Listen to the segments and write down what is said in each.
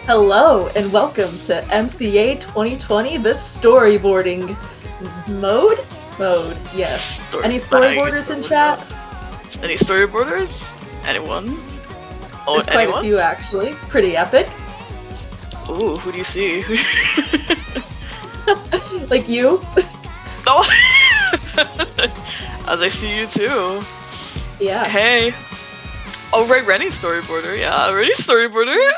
Hello and welcome to MCA 2020, the storyboarding mode? Mode, yes. Any storyboarders in chat? Any storyboarders? Anyone? Oh, There's quite a few actually. Pretty epic. Ooh, who do you see? Like you? Oh! As I see you too. Yeah. Hey. Oh, right, Rennie's storyboarder. Yeah, Rennie's storyboarder.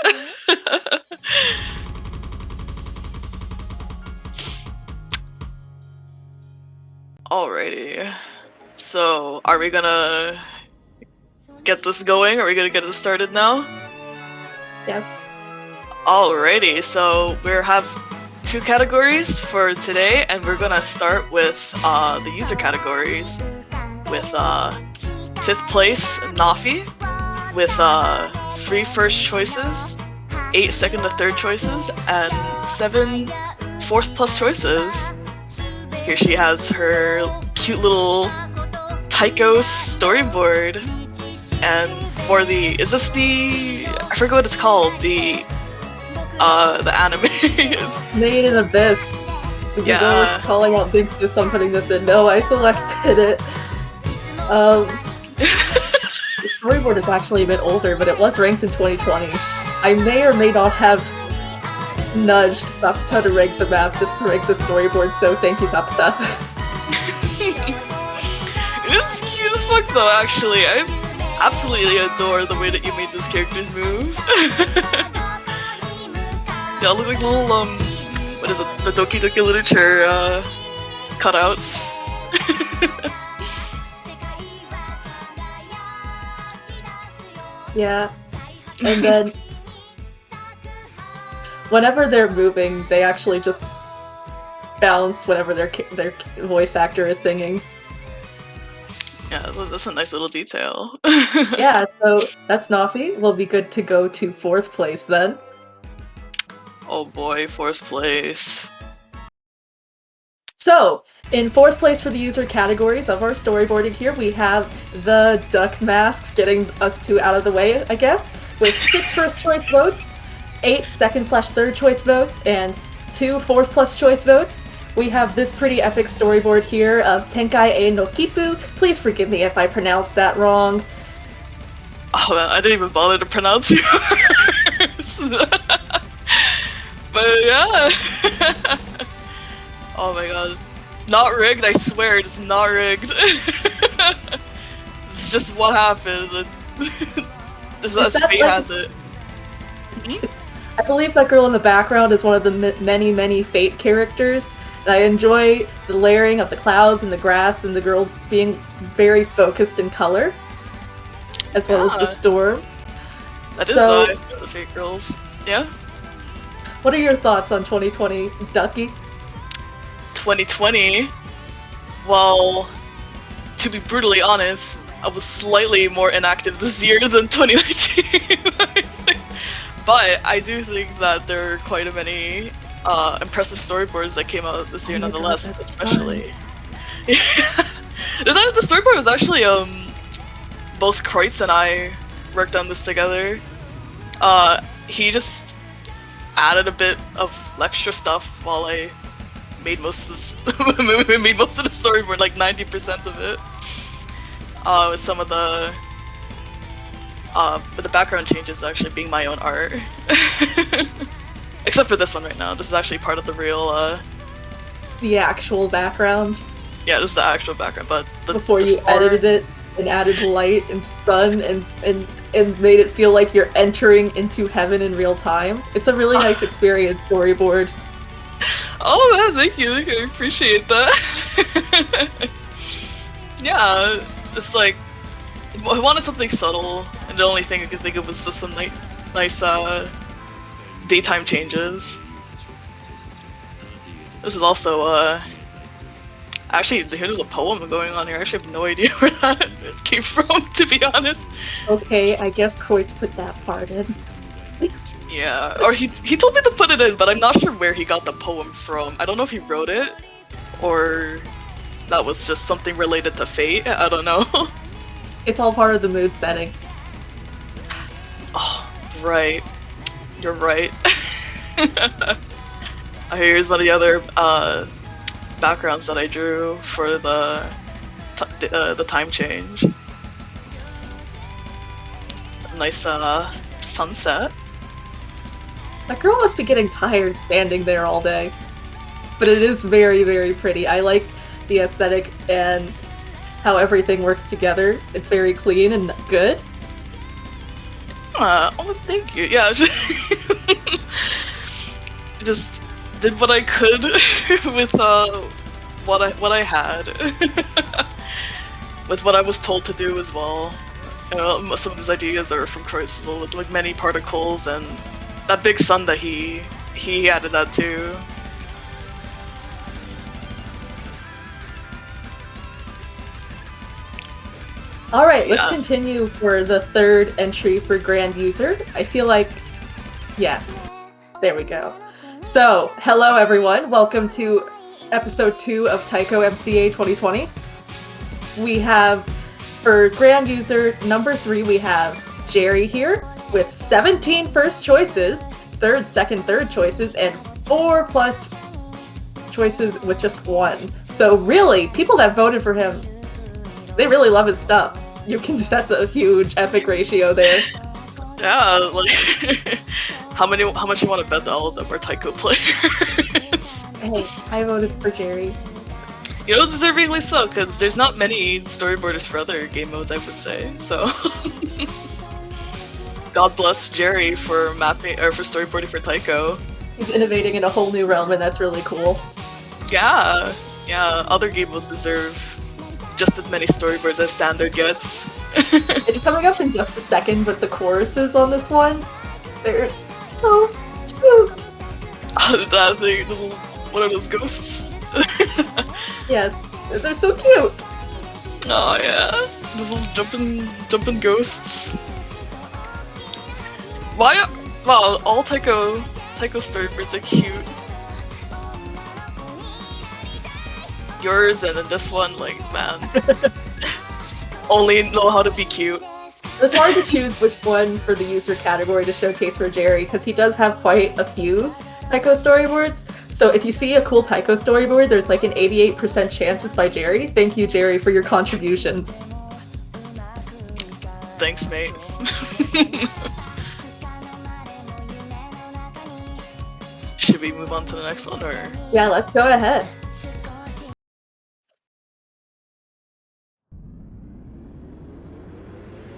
Alrighty. So, are we gonna get this going? Are we gonna get it started now? Yes. Alrighty, so we have two categories for today, and we're gonna start with the user categories with 5th place Nafi with 3 first choices, 8 second to third choices, and 7 fourth plus choices. Here she has her cute little Taiko storyboard. And for the, is this the, I forget what it's called, the anime. Made in Abyss. Because Yeah. Oleg's calling out Diggs to something this in. No, I selected it. The storyboard is actually a bit older, but it was ranked in 2020. I may or may not have nudged Papata to rank the map just to rank the storyboard, so thank you, Papata. It is cute as fuck though, actually. I absolutely adore the way that you made these characters move. Yeah, look like little, what is it, the Doki Doki Literature, cutouts. Yeah, and then whenever they're moving, they actually just bounce whenever their voice actor is singing. Yeah, that's a nice little detail. Yeah, so that's Nafi. We'll be good to go to 4th place then. Oh boy, 4th place. So, in 4th place for the user categories of our storyboarding here, we have the duck masks getting us two out of the way, I guess, with 6 first choice votes, 8 second/third choice votes, and 2 fourth plus choice votes. We have this pretty epic storyboard here of Tenkai e no Kipu. Please forgive me if I pronounced that wrong. Oh man, I didn't even bother to pronounce yours. But yeah. Oh my god. Not rigged, I swear, it's not rigged. It's just what happened. This is fate has it. I believe that girl in the background is one of the many Fate characters. And I enjoy the layering of the clouds and the grass and the girl being very focused in color, as well as the storm. That is the Fate girls. Yeah? What are your thoughts on 2020, Ducky? 2020? Well, to be brutally honest, I was slightly more inactive this year than 2019. But I do think that there are quite a many impressive storyboards that came out this year nonetheless, especially. The storyboard was actually, both Kreutz and I worked on this together. He just added a bit of extra stuff while I made most of the storyboard, like 90% of it. With some of the but the background changes actually being my own art. Except for this one right now. This is actually part of the real the actual background? Yeah, this is the actual background, but before you edited it and added light and sun and made it feel like you're entering into heaven in real time. It's a really nice experience, storyboard. Oh man, thank you, I appreciate that. Yeah, it's like, I wanted something subtle, and the only thing I could think of was just some nice daytime changes. This is also, actually, there's a poem going on here. I actually have no idea where that came from, to be honest. Okay, I guess Kreutz put that part in. Yeah, or he told me to put it in, but I'm not sure where he got the poem from. I don't know if he wrote it, or that was just something related to fate. I don't know. It's all part of the mood setting. Oh, right. You're right. Here's one of the other backgrounds that I drew for the time change. Nice sunset. That girl must be getting tired standing there all day. But it is very, very pretty. I like the aesthetic and how everything works together. It's very clean and good. Oh, thank you. Yeah, just did what I could with what I had, with what I was told to do as well. You know, some of his ideas are from Crucible with like many particles and that big sun that he added that too. Alright, let's continue for the third entry for Grand User. I feel like, yes, there we go. So, hello everyone, welcome to episode 2 of Taiko MCA 2020. We have, for Grand User number 3, we have Jerry here with 17 first choices, third, second, third choices, and 4 plus choices with just 1. So really, people that voted for him, they really love his stuff. That's a huge epic ratio there. Yeah, like how much you want to bet that all of them are Taiko players? Hey, I voted for Jerry. You know, deservingly so, because there's not many storyboarders for other game modes, I would say. So, God bless Jerry for mapping or for storyboarding for Taiko. He's innovating in a whole new realm, and that's really cool. Yeah, other game modes deserve just as many storyboards as standard gets. It's coming up in just a second, but the choruses on this one, they're so cute. That thing, one of those ghosts. Yes, they're so cute. Oh yeah, those little jumping ghosts. Why? Wow, all Taiko storyboards are cute. Yours and then this one, like, man, only know how to be cute. It's hard to choose which one for the user category to showcase for Jerry, because he does have quite a few Taiko storyboards. So if you see a cool Taiko storyboard, there's like an 88% chance it's by Jerry. Thank you, Jerry, for your contributions. Thanks, mate. Should we move on to the next one, or? Yeah, let's go ahead.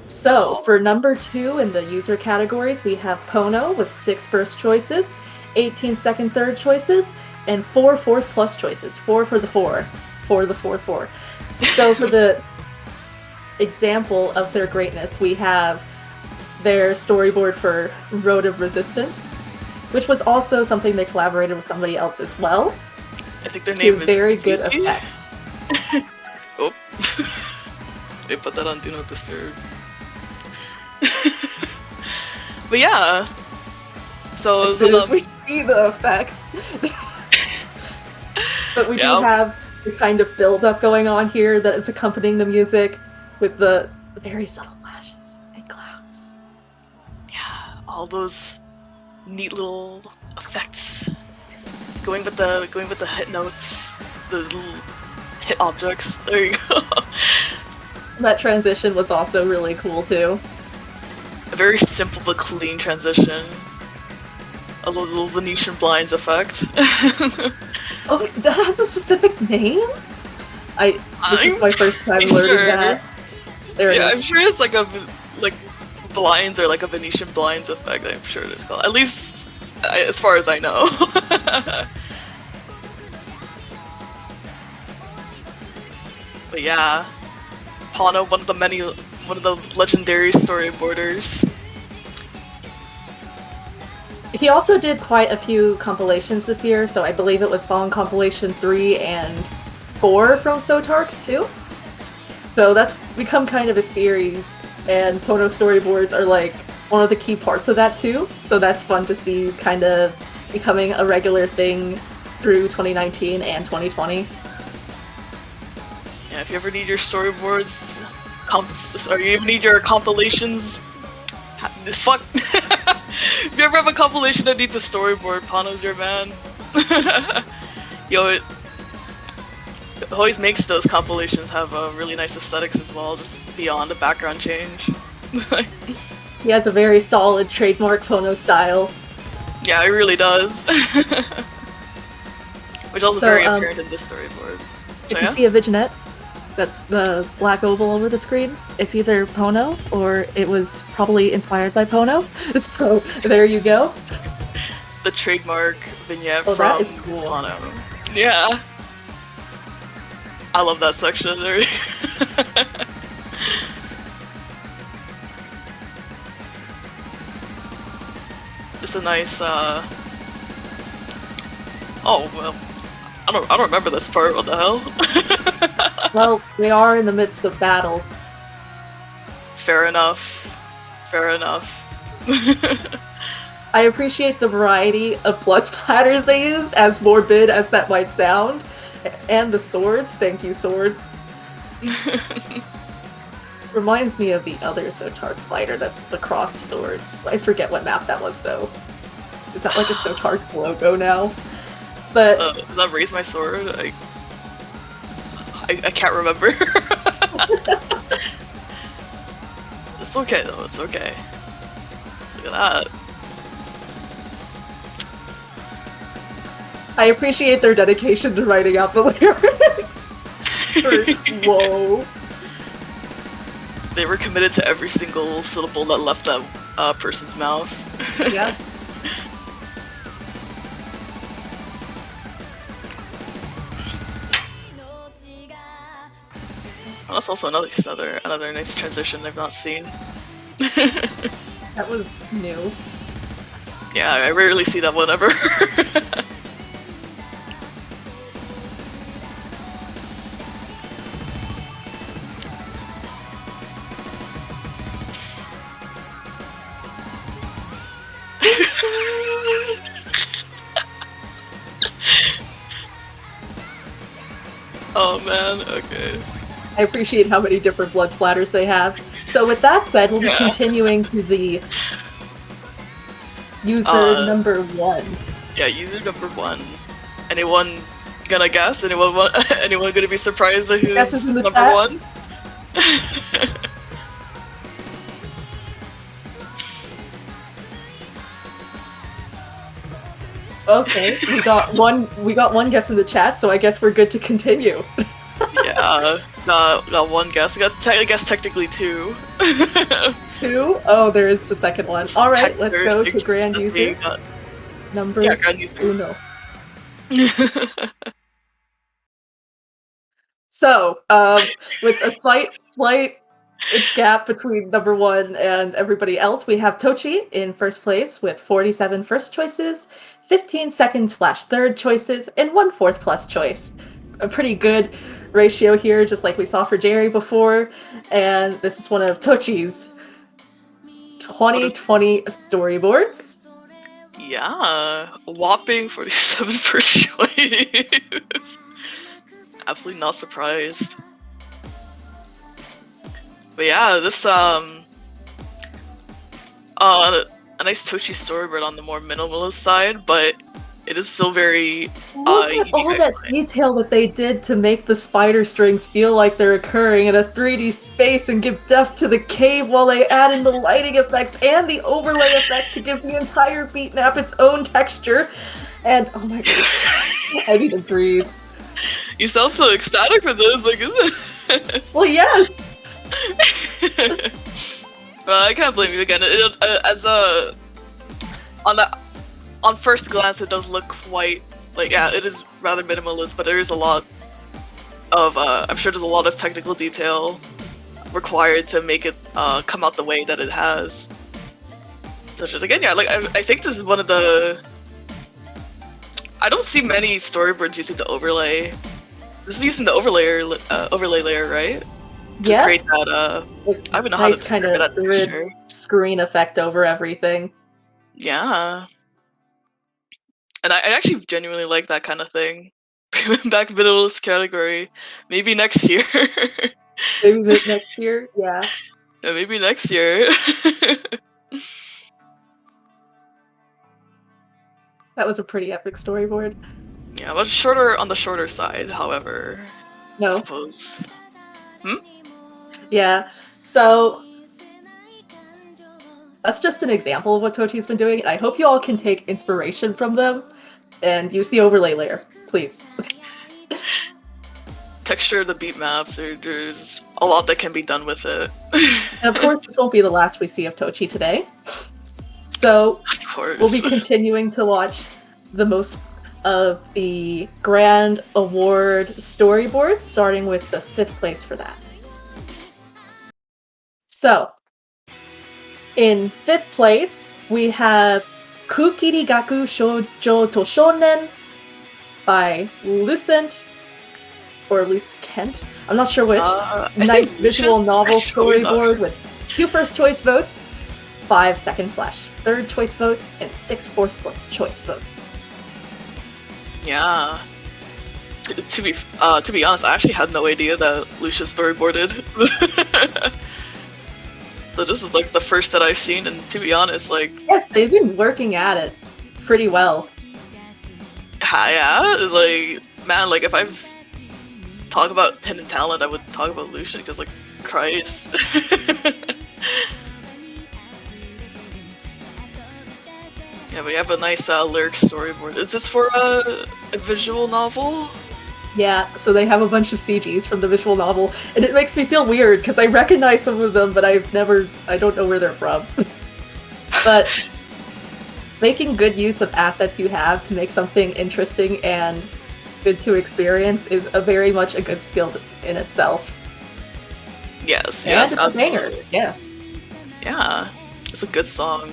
So, for number 2 in the user categories, we have Pono with 6 first choices, 18 second third choices, and 4 fourth plus choices. 4 for the 4. 4 the 4 4. So, for the example of their greatness, we have their storyboard for Road of Resistance, which was also something they collaborated with somebody else as well. I think their name is very good effect. Oh. They put that on Do Not Disturb. But yeah, so as soon as we see the effects. But we do have the kind of build-up going on here that is accompanying the music with the very subtle flashes and clouds. Yeah, all those neat little effects going with the hit notes, the little hit objects. There you go. That transition was also really cool too. A very simple but clean transition. A little Venetian blinds effect. Oh, that has a specific name? This is my first time learning that. There it is. I'm sure it's like blinds or like a Venetian blinds effect. I'm sure it's called. At least as far as I know. But yeah, Pono, one of the legendary storyboarders. He also did quite a few compilations this year, so I believe it was Song Compilation 3 and 4 from Sotarks too. So that's become kind of a series, and Pono storyboards are like one of the key parts of that too, so that's fun to see kind of becoming a regular thing through 2019 and 2020. Yeah, if you ever need your storyboards, or you even need your compilations, If you ever have a compilation that needs a storyboard, Pano's your man. Yo, it always makes those compilations have really nice aesthetics as well, just beyond the background change. He has a very solid trademark phono style. Yeah, it really does. Which is also very apparent in this storyboard. If you see a vignette, that's the black oval over the screen, it's either Pono or it was probably inspired by Pono. So there you go. The trademark vignette from that is cool. Pono. Yeah. I love that section there. Just a nice oh well, I don't remember this part. What the hell? Well, we are in the midst of battle. Fair enough. Fair enough. I appreciate the variety of blood splatters they used, as morbid as that might sound. And the swords. Thank you, swords. Reminds me of the other Sotard slider that's the crossed swords. I forget what map that was, though. Is that like a Sotard's logo now? But does that raise my sword? I can't remember. It's okay though, it's okay. Look at that. I appreciate their dedication to writing out the lyrics. Whoa. They were committed to every single syllable that left that person's mouth. Yeah. That's also another nice transition I've not seen. That was new. Yeah, I rarely see that one ever. Oh man, okay. I appreciate how many different blood splatters they have. So with that said, we'll be continuing to the user number 1. Yeah, user number 1. Anyone gonna guess? Anyone gonna be surprised at who's number chat? 1? Okay, we got one guess in the chat, so I guess we're good to continue. Yeah, not one guess. I guess technically 2. 2? Oh, there is the second one. All right, let's go to Grand User number Grand User 1. So, with a slight gap between number 1 and everybody else, we have Tochi in first place with 47 first choices, 15 second/third choices, and 1 fourth plus choice. A pretty good ratio here, just like we saw for Jerry before, and this is one of Tochi's 2020 storyboards. Yeah, a whopping 47 first choice. Absolutely not surprised. But yeah, this a nice Tochi storyboard on the more minimalist side, but it is still very Look at all that detail that they did to make the spider strings feel like they're occurring in a 3D space and give depth to the cave, while they add in the lighting effects and the overlay effect to give the entire beat map its own texture. And oh my god, I need to breathe. You sound so ecstatic for this, like, isn't it? Well, yes! Well, I can't blame you again. On first glance, it does look quite like, yeah, it is rather minimalist, but there is a lot of I'm sure there's a lot of technical detail required to make it come out the way that it has. Such as, again, yeah, like I think this is one of the. I don't see many storyboards using the overlay. This is using the overlay layer, right? To create that, I don't know how to kind of that grid screen effect over everything. Yeah. And I actually genuinely like that kind of thing. Back middle of this category. Maybe next year. Maybe next year? Yeah. Yeah, maybe next year. That was a pretty epic storyboard. Yeah, but shorter on the shorter side, however. I No. suppose. Yeah. So that's just an example of what Tochi's been doing. I hope you all can take inspiration from them and use the overlay layer, please. Texture, the beat maps, there's a lot that can be done with it. And of course, this won't be the last we see of Tochi today. So Of course. we'll be continuing to watch the most of the Grand Award storyboards, starting with the 5th place for that. So, in 5th place, we have Kukiri Gaku Shoujo to Shonen by Lucent, or Luce Kent. I'm not sure which. Nice visual novel storyboard with 2 first choice votes, 5 second/third choice votes, and 6 fourth choice votes. Yeah. To be honest, I actually had no idea that Lucia storyboarded. So this is like the first that I've seen, and to be honest, like yes, they've been working at it pretty well. Yeah, like man, like if I've talk about hidden talent, I would talk about Lucian because like Christ. Yeah, we have a nice lyric storyboard. Is this for a visual novel? Yeah, so they have a bunch of CGs from the visual novel, and it makes me feel weird because I recognize some of them, but I don't know where they're from. But making good use of assets you have to make something interesting and good to experience is very much a good skill in itself. Yes, and yes, it's absolutely. a banger. Yes. Yeah, it's a good song.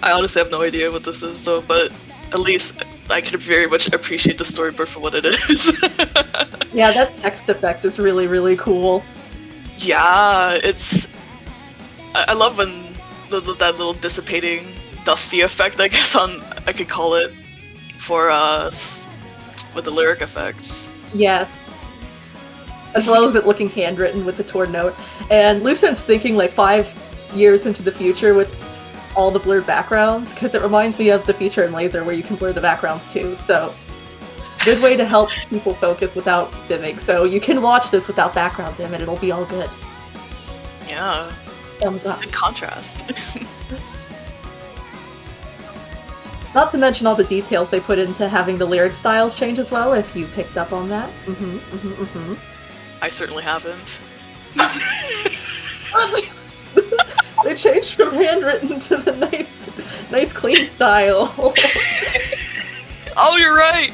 I honestly have no idea what this is though, but at least I can very much appreciate the storyboard for what it is. Yeah, that text effect is really, really cool. Yeah, it's... I love when that little dissipating, dusty effect, I guess I could call it, for with the lyric effects. Yes. As well as it looking handwritten with the torn note. And Lucent's thinking like 5 years into the future with all the blurred backgrounds, because it reminds me of the feature in Laser where you can blur the backgrounds too, so good way to help people focus without dimming. So you can watch this without background dim and it'll be all good. Yeah. Thumbs up. In contrast. Not to mention all the details they put into having the lyric styles change as well, if you picked up on that. I certainly haven't. They changed from handwritten to the nice clean style. Oh, you're right!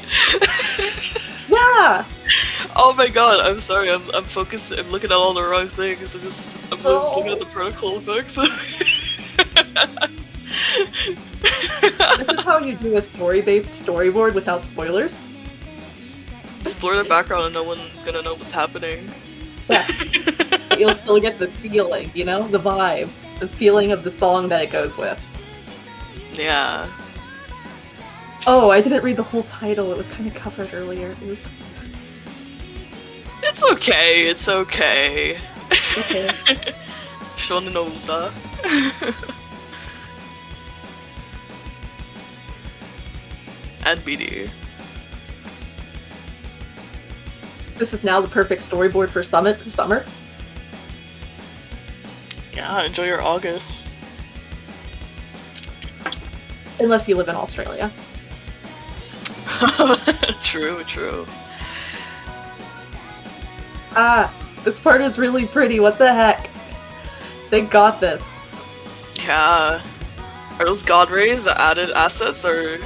Yeah! Oh my god, I'm sorry, I'm focused, I'm looking at all the wrong things, I'm looking at the protocol effects. This is how you do a story-based storyboard without spoilers. Just blur the background and no one's gonna know what's happening. Yeah. But you'll still get the feeling, you know? The vibe. The feeling of the song that it goes with. Yeah. Oh, I didn't read the whole title. It was kind of covered earlier. Oops. It's okay, it's okay. Okay. Shonen no Uta. And BD. This is now the perfect storyboard for summer. Yeah, enjoy your August. Unless you live in Australia. True, true. Ah, this part is really pretty. What the heck? They got this. Yeah. Are those god rays the added assets, or...?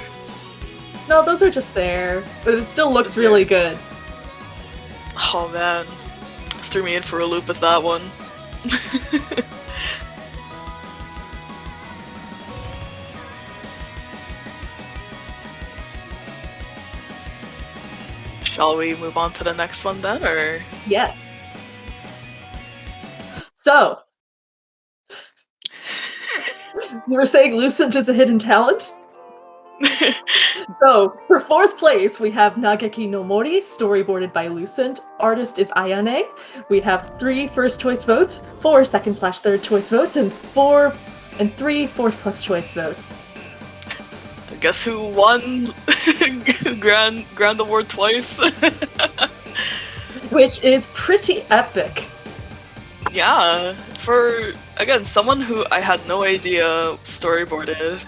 No, those are just there. But it still looks really good. Oh man. Threw me in for a loop with that one. Shall we move on to the next one then, or? Yes. So, you were saying Lucent is a hidden talent? So, for 4th place, we have Nageki no Mori, storyboarded by Lucent. Artist is Ayane. We have 3 first choice votes, 4 second/third choice votes, and 3 fourth plus choice votes. guess who won Grand Award twice? Which is pretty epic. Yeah, for again someone who I had no idea storyboarded,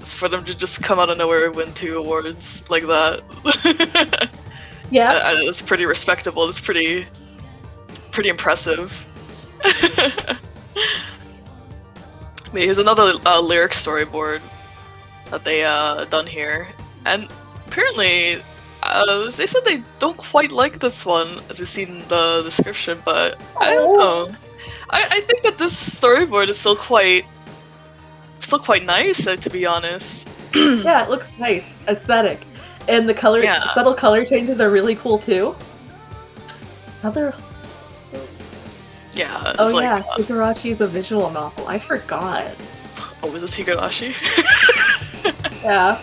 for them to just come out of nowhere and win 2 awards like that. Yeah, It's pretty respectable. It's pretty impressive. Wait, here's another lyric storyboard that they done here, and apparently they said they don't quite like this one, as you've seen the description, but I don't know. I think that this storyboard is still quite nice, to be honest. Yeah, it looks nice, aesthetic, and the color, Yeah. subtle color changes are really cool too. Another. Yeah. Oh yeah, Higurashi's a visual novel. I forgot. Oh, is this Higurashi? Yeah.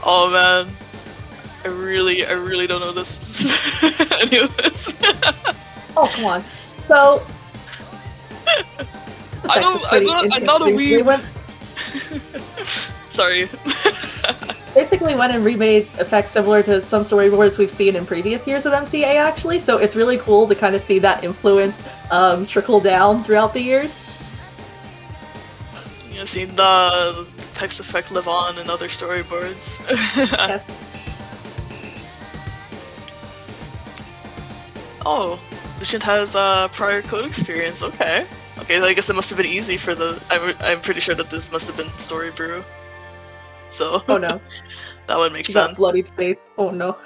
Oh man, I really don't know this any of this. Oh come on. So. I'm not a weeb. Sorry. Basically went and remade effects similar to some storyboards we've seen in previous years of MCA, actually, so it's really cool to kind of see that influence trickle down throughout the years. You've seen the text effect live on in other storyboards. Yes. Oh, Lucian has prior code experience, okay. Okay, I guess it must have been easy for the... I'm pretty sure that this must have been Story Brew. So... Oh no. That would make She sense. got bloodied face. Oh no.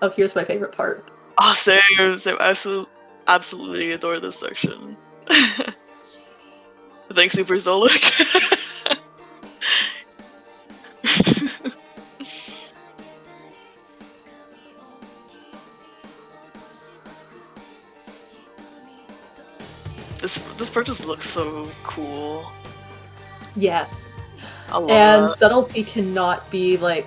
Oh, here's my favorite part. Oh, same. Absolutely adore this section. Thanks, Super Zolik. This part just looks so cool. Yes. I love And that. subtlety cannot be like...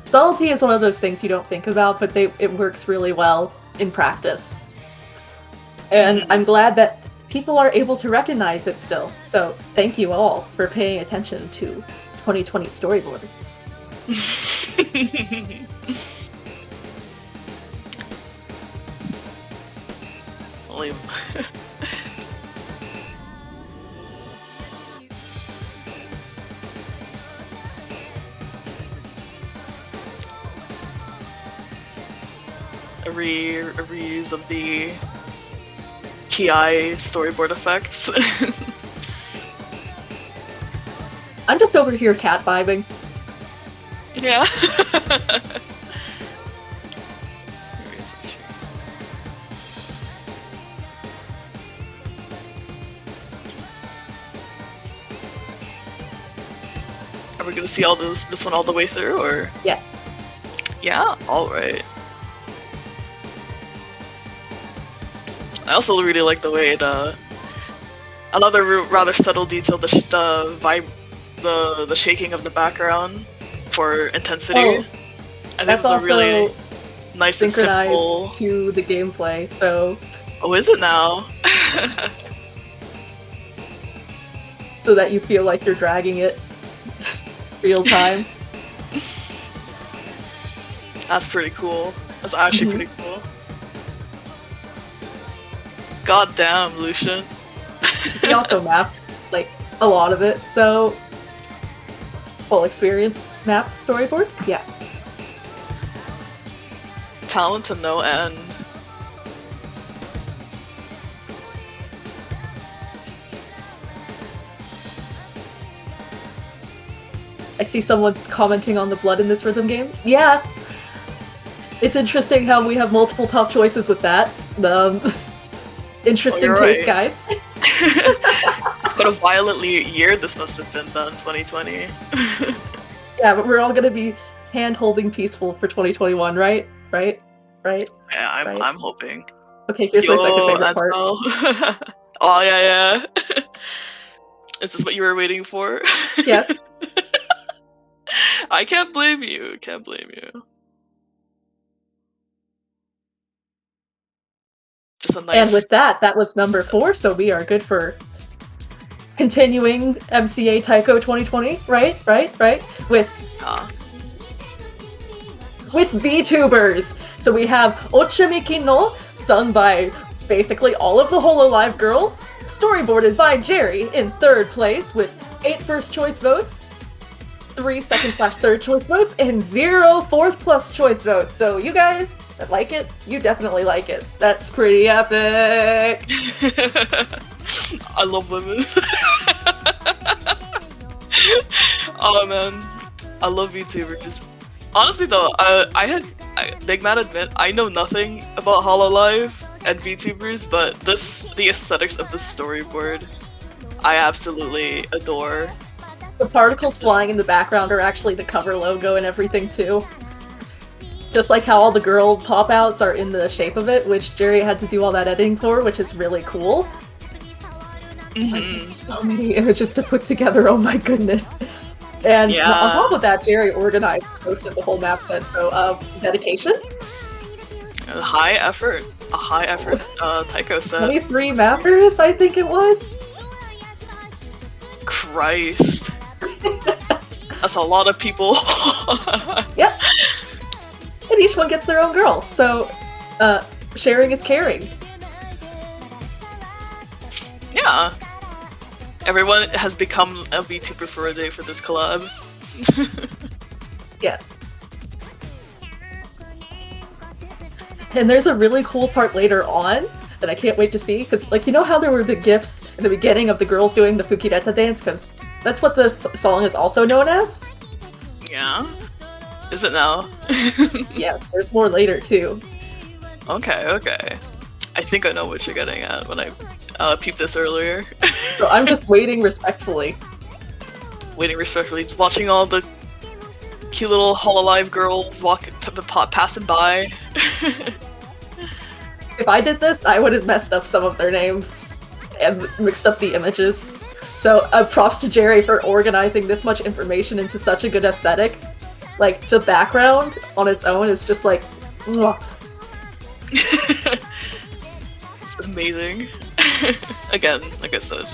Subtlety is one of those things you don't think about, but it works really well in practice. And I'm glad that people are able to recognize it still. So thank you all for paying attention to 2020 storyboards. Only... a reuse of the TI storyboard effects. I'm just over here cat vibing. Yeah. Are we gonna see all this one all the way through, or? Yes. Yeah. All right. I also really like the way it, another rather subtle detail, the shaking of the background for intensity. Oh, I think that's it's a really also nice and synchronized simple. to the gameplay, so... Oh, is it now? so that you feel like you're dragging it real time. That's pretty cool. That's actually pretty cool. God damn, Lucian. He also mapped, like, a lot of it, so... Full experience map storyboard? Yes. Talent to no end. I see someone's commenting on the blood in this rhythm game. Yeah! It's interesting how we have multiple top choices with that. Interesting taste, right. guys. What a violently year this must have been then, 2020. Yeah, but we're all gonna be hand-holding peaceful for 2021, right? Right? Yeah, Right. I'm hoping. Okay, here's my second favorite part. Oh, yeah. Is this what you were waiting for? Yes. I can't blame you. Just a nice... And with that, that was number 4, so we are good for continuing MCA Taiko 2020, right? With VTubers. So we have Ochimiki no, sung by basically all of the Hololive girls, storyboarded by Jerry in 3rd place with 8 first choice votes, 3 second/3rd choice votes, and 0 4th plus choice votes. So you guys that like it, you definitely like it. That's pretty epic. I love women. Oh man, I love VTubers. Honestly though, big man admit, I know nothing about Hololive and VTubers, but the aesthetics of the storyboard, I absolutely adore. The particles flying in the background are actually the cover logo and everything too. Just like how all the girl pop-outs are in the shape of it, which Jerry had to do all that editing for, which is really cool. Like, so many images to put together, oh my goodness. And on top of that, Jerry organized and posted the whole map set, so dedication. A high effort Taiko set. 23 mappers, I think it was. Christ. That's a lot of people. Yep. And each one gets their own girl, so sharing is caring. Yeah. Everyone has become a VTuber for a day for this collab. Yes. And there's a really cool part later on that I can't wait to see, because, like, you know how there were the gifs in the beginning of the girls doing the Fukireta dance? Because that's what this song is also known as. Yeah? Is it now? Yes, there's more later, too. Okay. I think I know what you're getting at when I peeped this earlier. So I'm just waiting respectfully. Watching all the cute little Hololive girls passing by. If I did this, I would have messed up some of their names and mixed up the images. So props to Jerry for organizing this much information into such a good aesthetic. Like, the background on its own is just like, mwah. It's amazing. Again, like I said,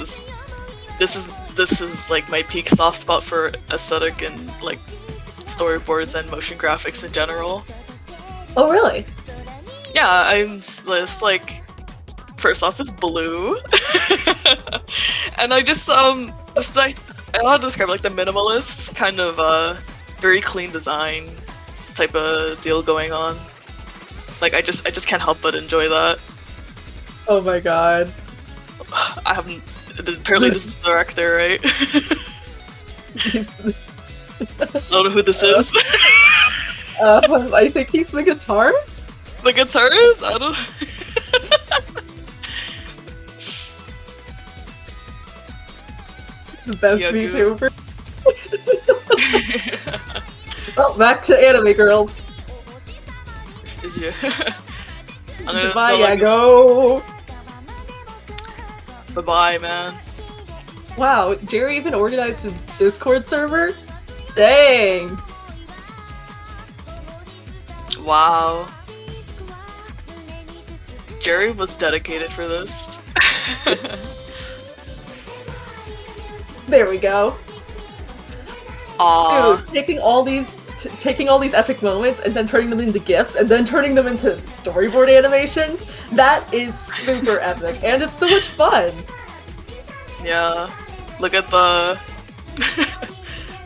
this is like my peak soft spot for aesthetic and like storyboards and motion graphics in general. Oh, really? Yeah, it's like, first off, it's blue, and I just it's like, I don't know how to describe it, like the minimalist kind of very clean design type of deal going on. Like I just can't help but enjoy that. Oh my god. I haven't. Apparently, this is the director, right? I don't know who this is. I think he's the guitarist? The guitarist? I don't... The best VTuber. Well, back to anime girls. Goodbye, Yago! Bye-bye, man. Wow, Jerry even organized a Discord server? Dang! Wow. Jerry was dedicated for this. There we go. Aww. Dude, taking all these epic moments and then turning them into GIFs and then turning them into storyboard animations, that is super epic, and it's so much fun! Yeah. Look at the...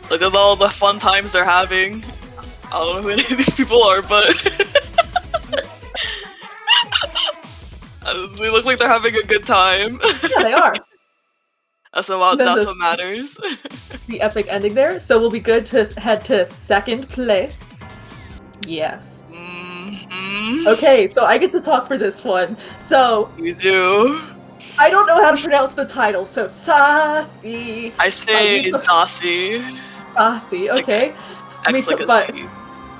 Look at all the fun times they're having. I don't know who any of these people are, but... They look like they're having a good time. Yeah, they are. That's what matters. The epic ending there, so we'll be good to head to 2nd place. Yes. Mm-hmm. Okay, so I get to talk for this one. So... You do? I don't know how to pronounce the title, so Sassy. I say Sassy. Sassy, okay. Like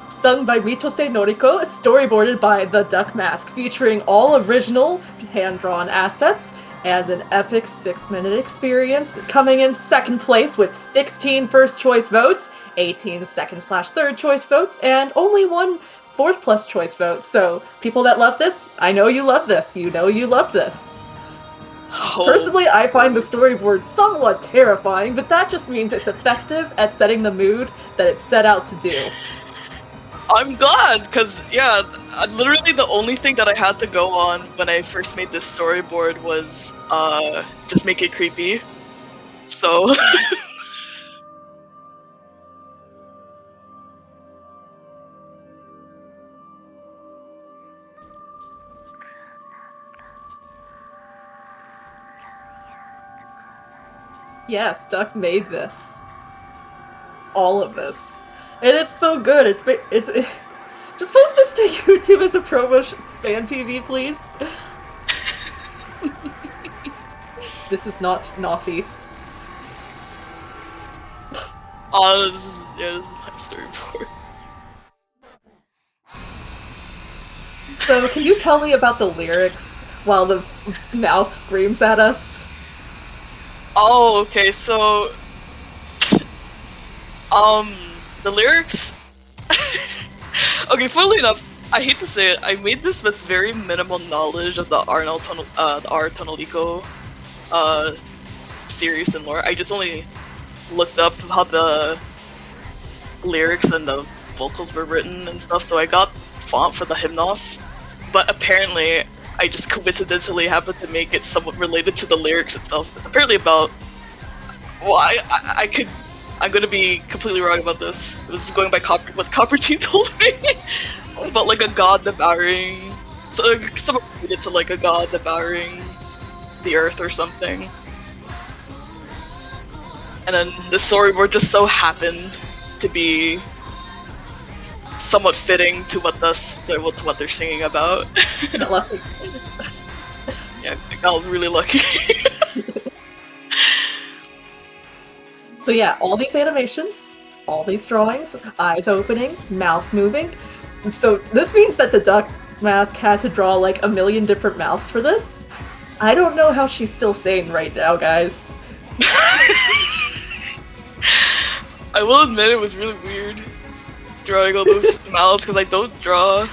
sung by Mitose Noriko, storyboarded by The Duck Mask, featuring all original hand-drawn assets, and an epic 6-minute experience, coming in 2nd place with 16 first choice votes, 18 second/3rd choice votes, and only 1 4th plus choice vote. So, people that love this, I know you love this. You know you love this. Oh, Personally, I find the storyboard somewhat terrifying, but that just means it's effective at setting the mood that it's set out to do. I'm glad, because, yeah, literally the only thing that I had to go on when I first made this storyboard was, just make it creepy. So... Yes, Duck made this. All of this. And it's so good. It's just post this to YouTube as a promo fan PV, please. This is not Nafi. this is my storyboard. So, can you tell me about the lyrics while the mouth screams at us? Oh, okay, so... the lyrics... Okay, funnily enough, I hate to say it, I made this with very minimal knowledge of the R Tonalico series and lore. I just only looked up how the lyrics and the vocals were written and stuff, so I got font for the hymnos, but apparently I just coincidentally happened to make it somewhat related to the lyrics itself. It's apparently about... Well, I'm gonna be completely wrong about this. It was going by what Coppertine told me. About like a god devouring... So, someone related to like a god devouring the earth or something. And then the storyboard just so happened to be somewhat fitting to what they're singing about. Lucky. Yeah, I got really lucky. So yeah, all these animations, all these drawings, eyes opening, mouth moving. And so this means that the duck mask had to draw like a million different mouths for this. I don't know how she's still sane right now, guys. I will admit it was really weird drawing all those mouths, because I don't draw...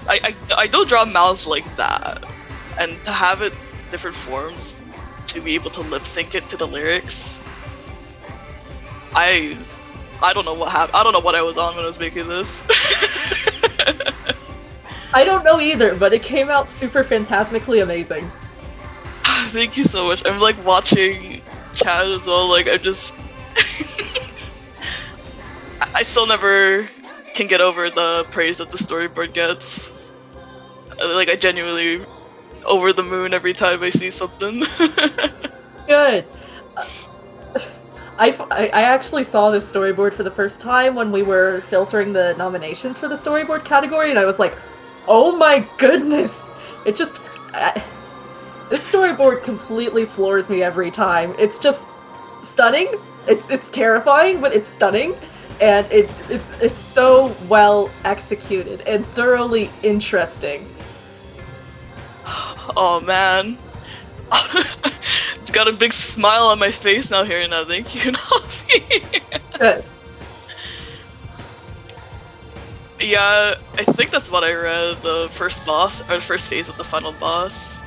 I don't draw mouths like that. And to have it different forms, to be able to lip sync it to the lyrics... I don't know what happened. I don't know what I was on when I was making this. I don't know either, but it came out super phantasmically amazing. Thank you so much. I'm like watching chat as well, like I'm just... I still never can get over the praise that the storyboard gets. Like I genuinely over the moon every time I see something. Good. I actually saw this storyboard for the first time when we were filtering the nominations for the storyboard category, and I was like, oh my goodness! It just... this storyboard completely floors me every time. It's just stunning. It's terrifying, but it's stunning. And it's so well executed and thoroughly interesting. Oh man. Got a big smile on my face now hearing that. Thank you, Nafi. Good. Yeah, I think that's what I read. The first boss, or the first phase of the final boss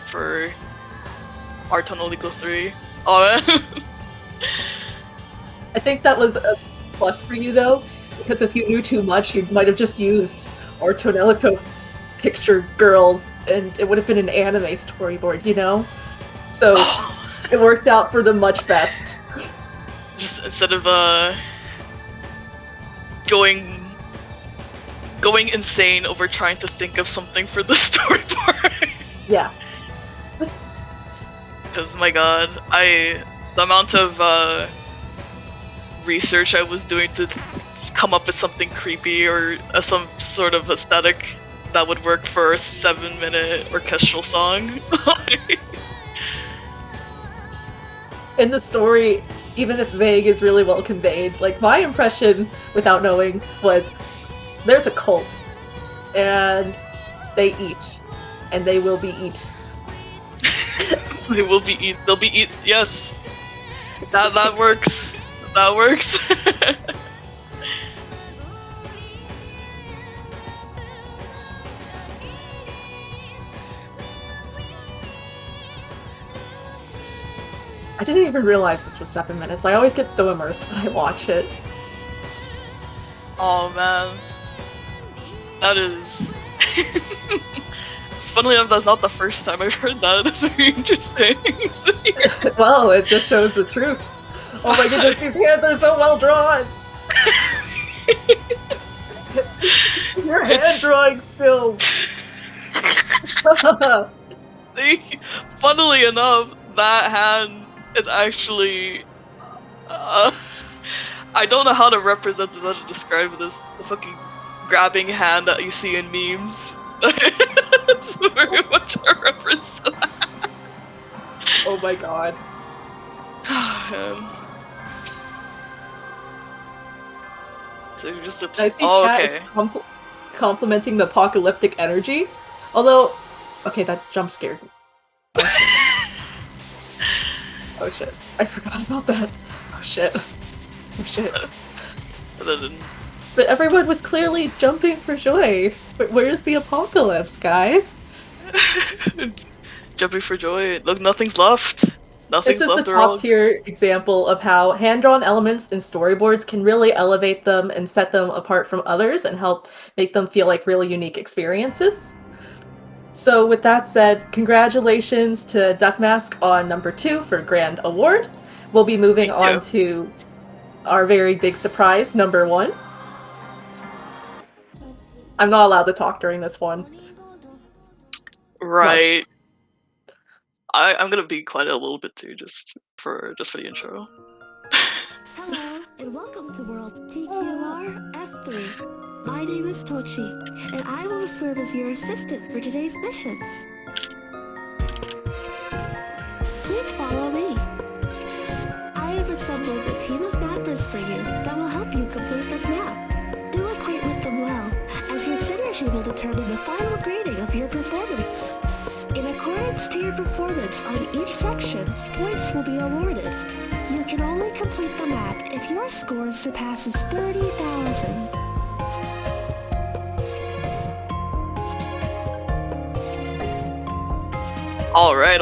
for R Tonalico 3. Oh man. I think that was a plus for you though, because if you knew too much, you might have just used our Tonelico picture girls, and it would have been an anime storyboard, you know? So it worked out for the much best. Just instead of going insane over trying to think of something for the storyboard. Yeah. Because my god, the amount of research I was doing to come up with something creepy or some sort of aesthetic that would work for a 7-minute orchestral song. And the story, even if vague, is really well conveyed. Like, my impression, without knowing, was there's a cult, and they eat, and they will be eat. They will be eat. They'll be eat. Yes, that works. That works. I didn't even realize this was 7 minutes. I always get so immersed when I watch it. Oh man, that is. Funnily enough, that's not the first time I've heard that. That's very interesting. Well, it just shows the truth. Oh my goodness, these hands are so well drawn! Your hand drawing skills! Funnily enough, that hand is actually. I don't know how to represent this, how to describe this. The fucking grabbing hand that you see in memes. It's very much a reference to that. Oh my god. So you're just I see chat is complimenting the apocalyptic energy. Although, okay, that jump scared me. Oh shit. I forgot about that. Oh shit. Oh shit. But everyone was clearly jumping for joy. But where's the apocalypse, guys? Jumping for joy. Look, nothing's left. Nothing's This is left the top tier example of how hand-drawn elements in storyboards can really elevate them and set them apart from others and help make them feel like really unique experiences. So with that said, congratulations to Duckmask on number 2 for Grand Award. We'll be moving on to our very big surprise, number 1. I'm not allowed to talk during this one. Right. I'm gonna be quiet a little bit too, just for the intro. Hello, and welcome to World TQR F3. My name is Tochi, and I will serve as your assistant for today's missions. Please follow me. I have assembled a team of mappers for you that will help you complete this map. Do acquaint with them well, as your synergy will determine the final grading of your performance. In accordance to your performance on each section, points will be awarded. You can only complete the map if your score surpasses 30,000. Alright.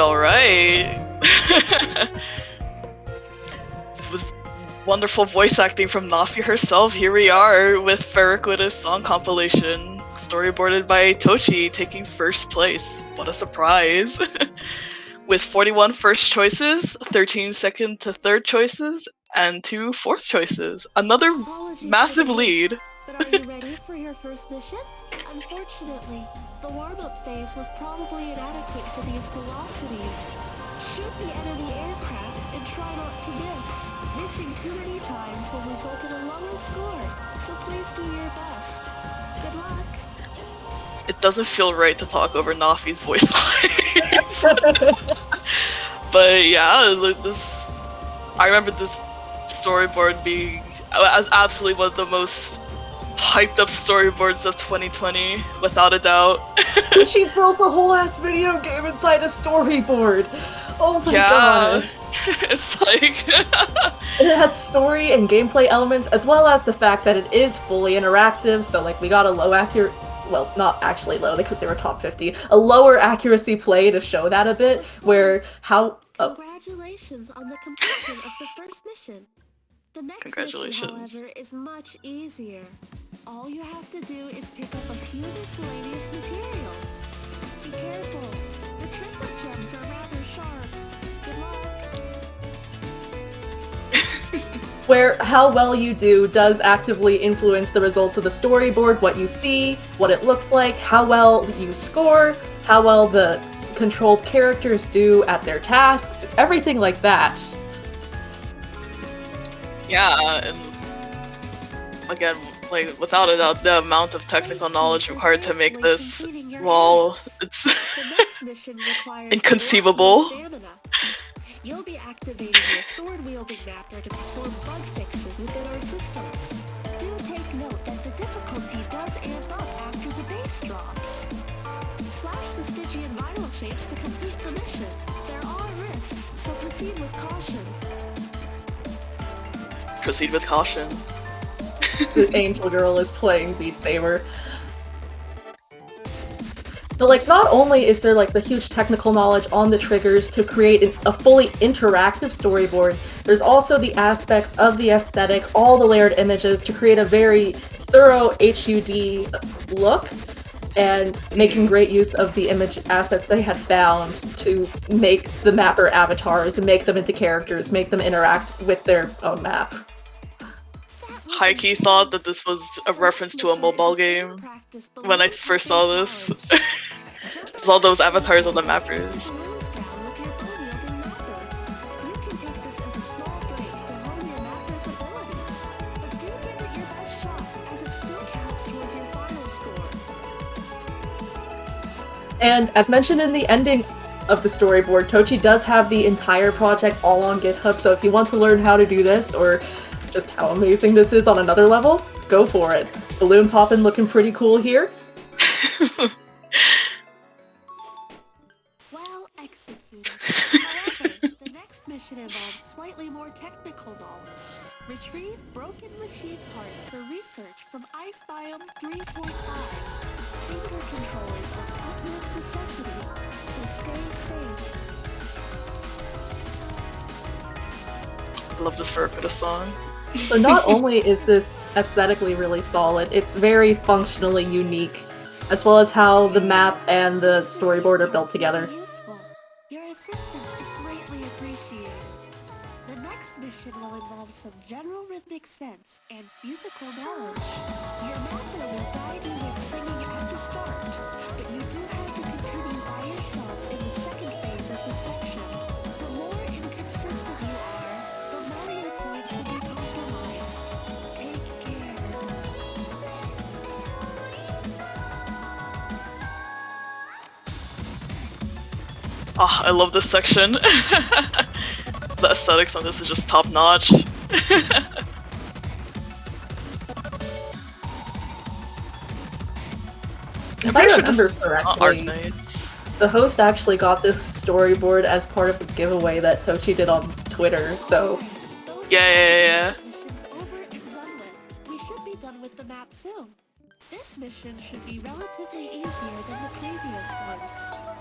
With wonderful voice acting from Nafi herself, here we are with Ferriquidus song compilation, storyboarded by Tochi, taking first place. What a surprise. With 41 first choices, 13 second to third choices, and 2 fourth choices. Another massive lead. But are you ready for your first mission? Unfortunately, the warm-up phase was probably inadequate for these velocities. Shoot the enemy aircraft and try not to miss. Missing too many times will result in a lower score, so please do your best. Good luck. It doesn't feel right to talk over Nafi's voice lines. But yeah, I remember this storyboard being as absolutely one of the most hyped up storyboards of 2020, without a doubt. She built a whole ass video game inside a storyboard. Oh my god. It's like it has story and gameplay elements, as well as the fact that it is fully interactive, so like we got a low accurate, well, not actually low because they were top 50, a lower accuracy play to show that a bit, where how... Congratulations on the completion of the first mission. The next mission, however, is much easier. All you have to do is pick up a few miscellaneous materials. Be careful. The triplet gems are rather sharp. Good luck. Where how well you do does actively influence the results of the storyboard, what you see, what it looks like, how well you score, how well the controlled characters do at their tasks, everything like that. Yeah, and again, like, without a doubt, the amount of technical knowledge required to make this, well, it's inconceivable. You'll be activating your sword-wielding mapper to perform bug fixes within our systems. Do take note that the difficulty does amp up after the base drops. Slash the Stygian vinyl shapes to complete the mission. There are risks, so proceed with caution. Proceed with caution. The angel girl is playing Beat Saber. So, like, not only is there, like, the huge technical knowledge on the triggers to create a fully interactive storyboard, there's also the aspects of the aesthetic, all the layered images to create a very thorough HUD look, and making great use of the image assets they had found to make the mapper avatars and make them into characters, make them interact with their own map. Heike thought that this was a reference to a mobile game when I first saw this. With all those avatars on the mappers. And as mentioned in the ending of the storyboard, Tochi does have the entire project all on GitHub, so if you want to learn how to do this, or just how amazing this is on another level, go for it. Balloon poppin' looking pretty cool here. Well executed. However, the next mission involves slightly more technical knowledge. Retrieve broken machine parts for research from Ice Biome 3.5. Finger controllers are utmost necessity, so stay safe. I love this for a bit of song. So not only is this aesthetically really solid, it's very functionally unique, as well as how the map and the storyboard are built together. Useful. Your assistance is greatly appreciated. The next mission will involve some general rhythmic sense and musical knowledge. Your mapper will guide you with singing at the start, but you do have to continue by yourself in the second phase of the section. The more inconsistent you are, the more your points will be compromised. Take care. Oh, I love this section. The aesthetics on this is just top notch. If I remember correctly, Night. the host actually got this storyboard as part of a giveaway that Tochi did on Twitter, so... Yeah. Over in Runlet. We should be done with the map soon. This mission should be relatively easier than the previous ones.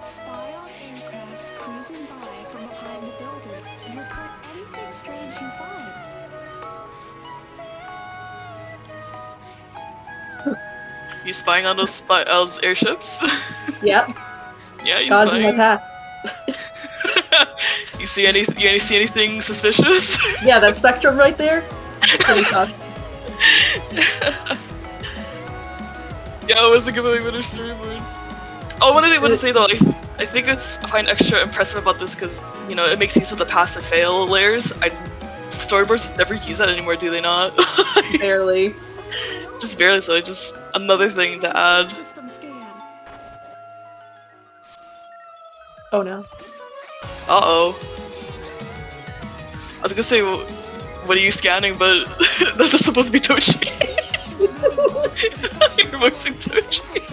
Spy on aircrafts cruising by from behind the building and report anything strange you find. You spying on those airships? Yep, Yeah, you gotta do my spying. task. You see anything suspicious? Yeah, that spectrum right there? Pretty sus. Yeah, it was a giveaway winner storyboard. Oh, one thing I want to say though, I think I find extra impressive about this because, you know, it makes use of the pass and fail layers. Storyboards never use that anymore, do they not? Barely. Just barely, so just another thing to add. System scan. Oh no. Uh-oh. I was gonna say, what are you scanning, but that's supposed to be Tochi. You're voicing Tochi.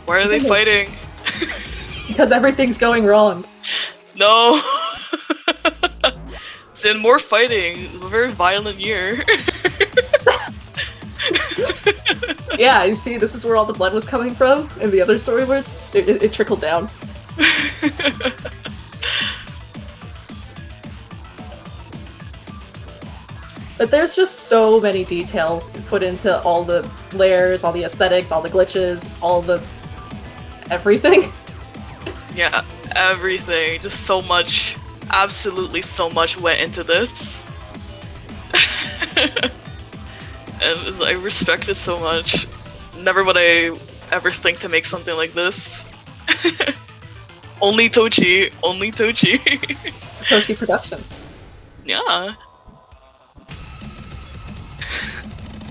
Why are they fighting? Because everything's going wrong. No! Then more fighting. It's a very violent year. Yeah, you see, this is where all the blood was coming from in the other storyboards. It trickled down. But there's just so many details put into all the layers, all the aesthetics, all the glitches, all the... everything. Yeah, everything. Just so much, absolutely so much went into this. And I respect it so much. Never would I ever think to make something like this. Only Tochi. Only Tochi. Toshi Productions. Yeah.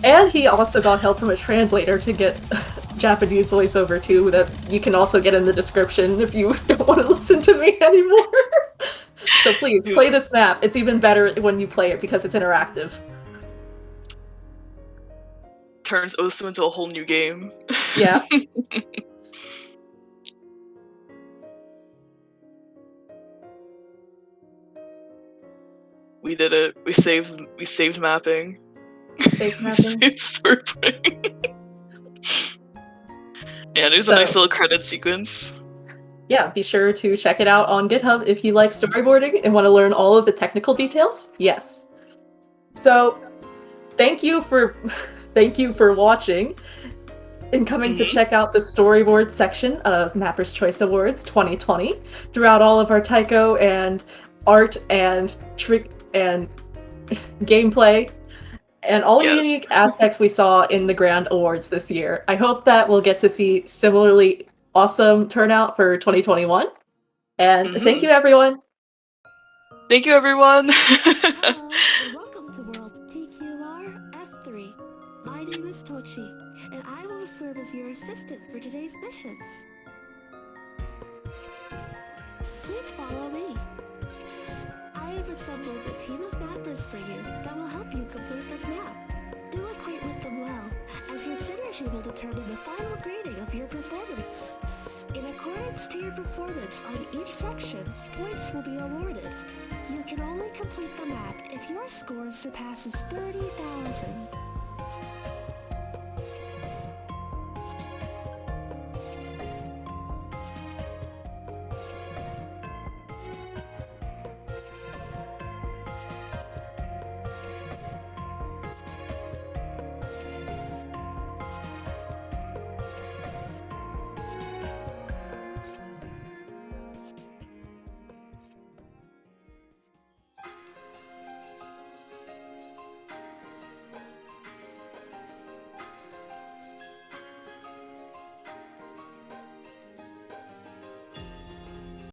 And he also got help from a translator to get Japanese voiceover too, that you can also get in the description if you don't want to listen to me anymore. So please, Dude. play this map. It's even better when you play it because it's interactive. Turns Osu into a whole new game. Yeah. We did it. We saved mapping. Safe We mapping. saved storyboarding. Yeah, there's a So- nice little credit sequence. Yeah, be sure to check it out on GitHub if you like storyboarding and want to learn all of the technical details. Yes. So, thank you for watching and coming to check out the storyboard section of Mapper's Choice Awards 2020. Throughout all of our taiko and art and trick and gameplay and all the unique aspects we saw in the Grand Awards this year. I hope that we'll get to see similarly awesome turnout for 2021. And thank you, everyone. Thank you, everyone. Hello, and welcome to World TQR F3. My name is Tochi, and I will serve as your assistant for today's missions. Please follow me. I have assembled a team of mappers for you that will help you complete this map. Do acquaint with them well, as your synergy will determine the final grading of your performance. In accordance to your performance on each section, points will be awarded. You can only complete the map if your score surpasses 30,000.